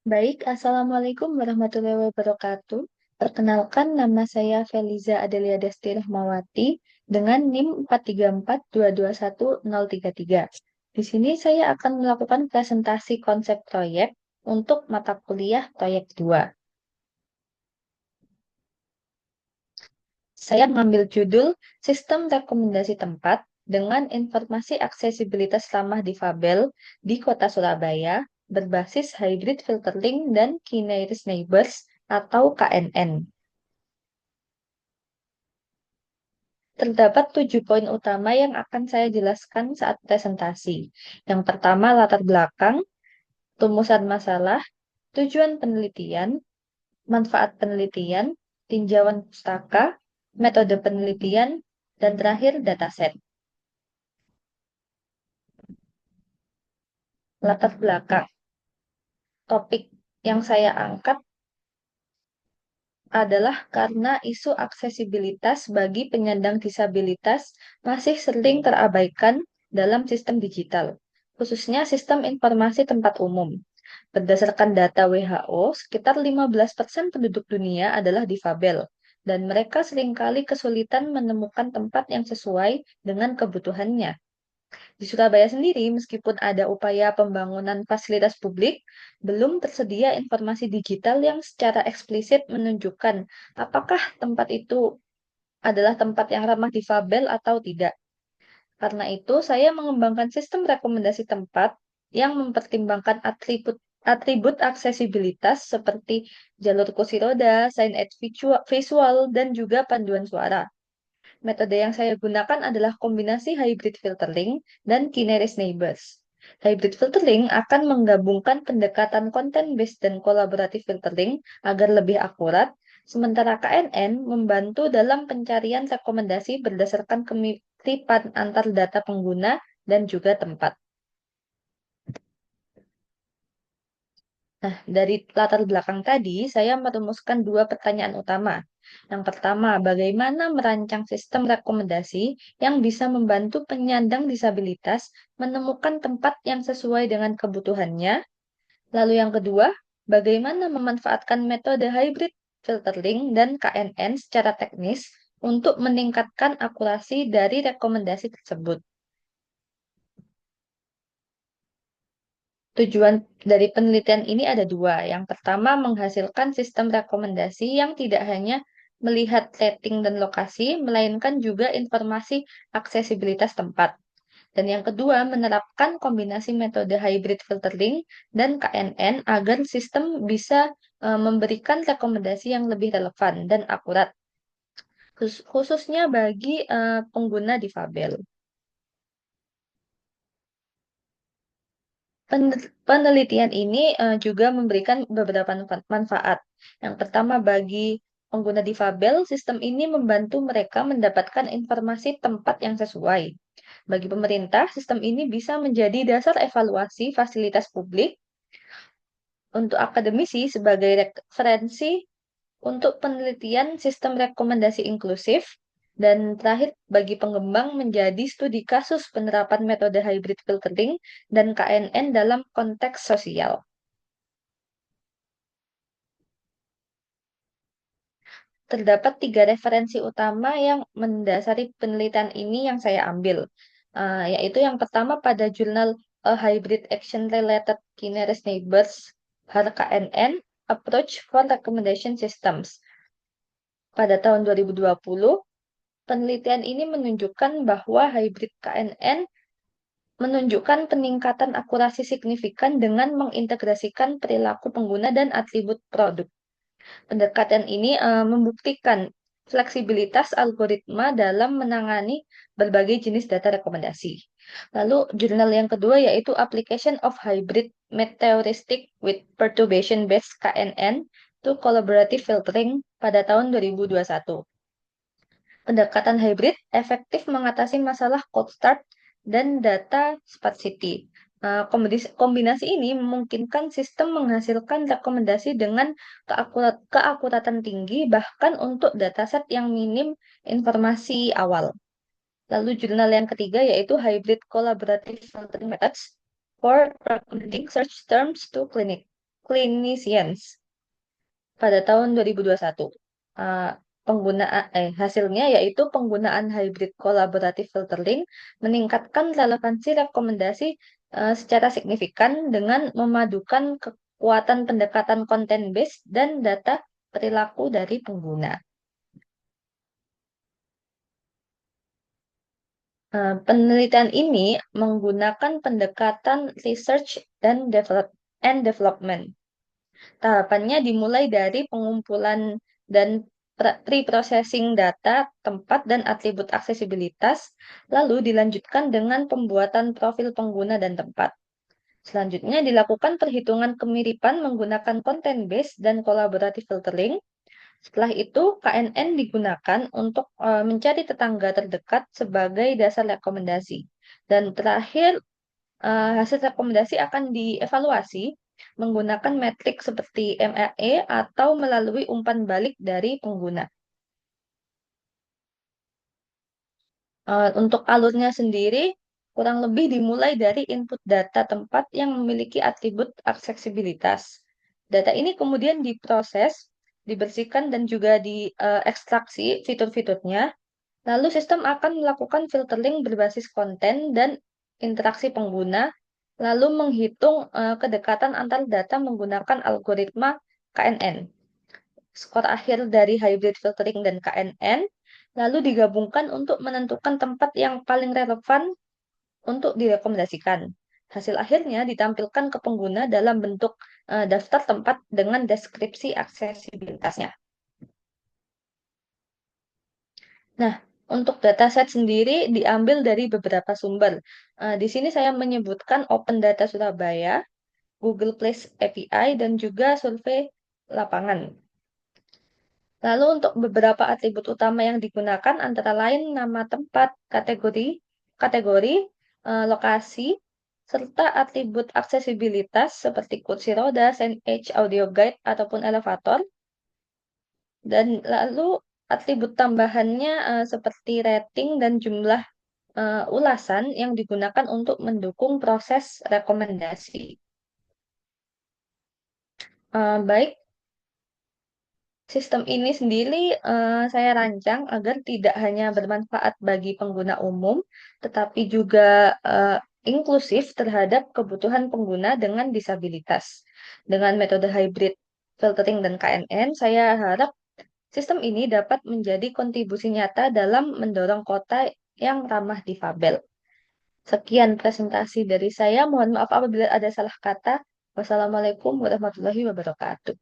Baik, Assalamualaikum warahmatullahi wabarakatuh. Perkenalkan, nama saya Feliza Adelia Desti Rahmawati dengan NIM 434221033. Di sini saya akan melakukan presentasi konsep proyek untuk mata kuliah proyek 2. Saya mengambil judul Sistem Rekomendasi Tempat dengan informasi aksesibilitas ramah difabel di Kota Surabaya berbasis Hybrid Filtering dan Key Nearest Neighbors atau KNN. Terdapat 7 poin utama yang akan saya jelaskan saat presentasi. Yang pertama, latar belakang, rumusan masalah, tujuan penelitian, manfaat penelitian, tinjauan pustaka, metode penelitian, dan terakhir dataset. Latar belakang. Topik yang saya angkat adalah karena isu aksesibilitas bagi penyandang disabilitas masih sering terabaikan dalam sistem digital, khususnya sistem informasi tempat umum. Berdasarkan data WHO, sekitar 15% penduduk dunia adalah difabel, dan mereka seringkali kesulitan menemukan tempat yang sesuai dengan kebutuhannya. Di Surabaya sendiri, meskipun ada upaya pembangunan fasilitas publik, belum tersedia informasi digital yang secara eksplisit menunjukkan apakah tempat itu adalah tempat yang ramah difabel atau tidak. Karena itu, saya mengembangkan sistem rekomendasi tempat yang mempertimbangkan atribut aksesibilitas seperti jalur kursi roda, sign aid visual, dan juga panduan suara. Metode yang saya gunakan adalah kombinasi hybrid filtering dan kineris neighbors. Hybrid filtering akan menggabungkan pendekatan content-based dan collaborative filtering agar lebih akurat, sementara KNN membantu dalam pencarian rekomendasi berdasarkan kemiripan antar data pengguna dan juga tempat. Nah, dari latar belakang tadi, saya merumuskan 2 pertanyaan utama. Yang pertama, bagaimana merancang sistem rekomendasi yang bisa membantu penyandang disabilitas menemukan tempat yang sesuai dengan kebutuhannya? Lalu yang kedua, bagaimana memanfaatkan metode hybrid filtering dan KNN secara teknis untuk meningkatkan akurasi dari rekomendasi tersebut? Tujuan dari penelitian ini ada 2. Yang pertama, menghasilkan sistem rekomendasi yang tidak hanya melihat rating dan lokasi, melainkan juga informasi aksesibilitas tempat. Dan yang kedua, menerapkan kombinasi metode hybrid filtering dan KNN agar sistem bisa memberikan rekomendasi yang lebih relevan dan akurat, khususnya bagi pengguna difabel. Penelitian ini juga memberikan beberapa manfaat. Yang pertama, bagi pengguna difabel, sistem ini membantu mereka mendapatkan informasi tempat yang sesuai. Bagi pemerintah, sistem ini bisa menjadi dasar evaluasi fasilitas publik untuk akademisi sebagai referensi untuk penelitian sistem rekomendasi inklusif, dan terakhir bagi pengembang menjadi studi kasus penerapan metode hybrid filtering dan KNN dalam konteks sosial. Terdapat 3 referensi utama yang mendasari penelitian ini yang saya ambil, yaitu yang pertama pada jurnal A Hybrid Action Related Kineris Neighbors, HKNN, Approach for Recommendation Systems. Pada tahun 2020, penelitian ini menunjukkan bahwa hybrid KNN menunjukkan peningkatan akurasi signifikan dengan mengintegrasikan perilaku pengguna dan atribut produk. Pendekatan ini membuktikan fleksibilitas algoritma dalam menangani berbagai jenis data rekomendasi. Lalu jurnal yang kedua yaitu Application of Hybrid Meteoristic with Perturbation-Based KNN to Collaborative Filtering pada tahun 2021. Pendekatan hybrid efektif mengatasi masalah cold start dan data sparsity. Kombinasi ini memungkinkan sistem menghasilkan rekomendasi dengan keakuratan tinggi bahkan untuk dataset yang minim informasi awal. Lalu jurnal yang ketiga yaitu Hybrid Collaborative Filtering Methods for Recommending Search Terms to Clinic. Clinicians pada tahun 2021. Uh, hasilnya yaitu penggunaan hybrid collaborative filtering meningkatkan relevansi rekomendasi secara signifikan dengan memadukan kekuatan pendekatan konten based dan data perilaku dari pengguna. Penelitian ini menggunakan pendekatan research and development. Tahapannya dimulai dari pengumpulan dan pre-processing data, tempat, dan atribut aksesibilitas, lalu dilanjutkan dengan pembuatan profil pengguna dan tempat. Selanjutnya dilakukan perhitungan kemiripan menggunakan content based dan collaborative filtering. Setelah itu, KNN digunakan untuk mencari tetangga terdekat sebagai dasar rekomendasi. Dan terakhir, hasil rekomendasi akan dievaluasi menggunakan metrik seperti MRE atau melalui umpan balik dari pengguna. Untuk alurnya sendiri, kurang lebih dimulai dari input data tempat yang memiliki atribut aksesibilitas. Data ini kemudian diproses, dibersihkan, dan juga diekstraksi fitur-fiturnya. Lalu sistem akan melakukan filtering berbasis konten dan interaksi pengguna, lalu menghitung kedekatan antar data menggunakan algoritma KNN. Skor akhir dari hybrid filtering dan KNN lalu digabungkan untuk menentukan tempat yang paling relevan untuk direkomendasikan. Hasil akhirnya ditampilkan ke pengguna dalam bentuk daftar tempat dengan deskripsi aksesibilitasnya. Nah, untuk dataset sendiri diambil dari beberapa sumber. Di sini saya menyebutkan Open Data Surabaya, Google Place API, dan juga survei lapangan. Lalu untuk beberapa atribut utama yang digunakan antara lain nama tempat, kategori, lokasi, serta atribut aksesibilitas seperti kursi roda, signage, audio guide, ataupun elevator. Dan lalu atribut tambahannya seperti rating dan jumlah ulasan yang digunakan untuk mendukung proses rekomendasi. Baik, sistem ini sendiri saya rancang agar tidak hanya bermanfaat bagi pengguna umum, tetapi juga inklusif terhadap kebutuhan pengguna dengan disabilitas. Dengan metode hybrid filtering dan KNN, saya harap sistem ini dapat menjadi kontribusi nyata dalam mendorong kota yang ramah difabel. Sekian presentasi dari saya. Mohon maaf apabila ada salah kata. Wassalamualaikum warahmatullahi wabarakatuh.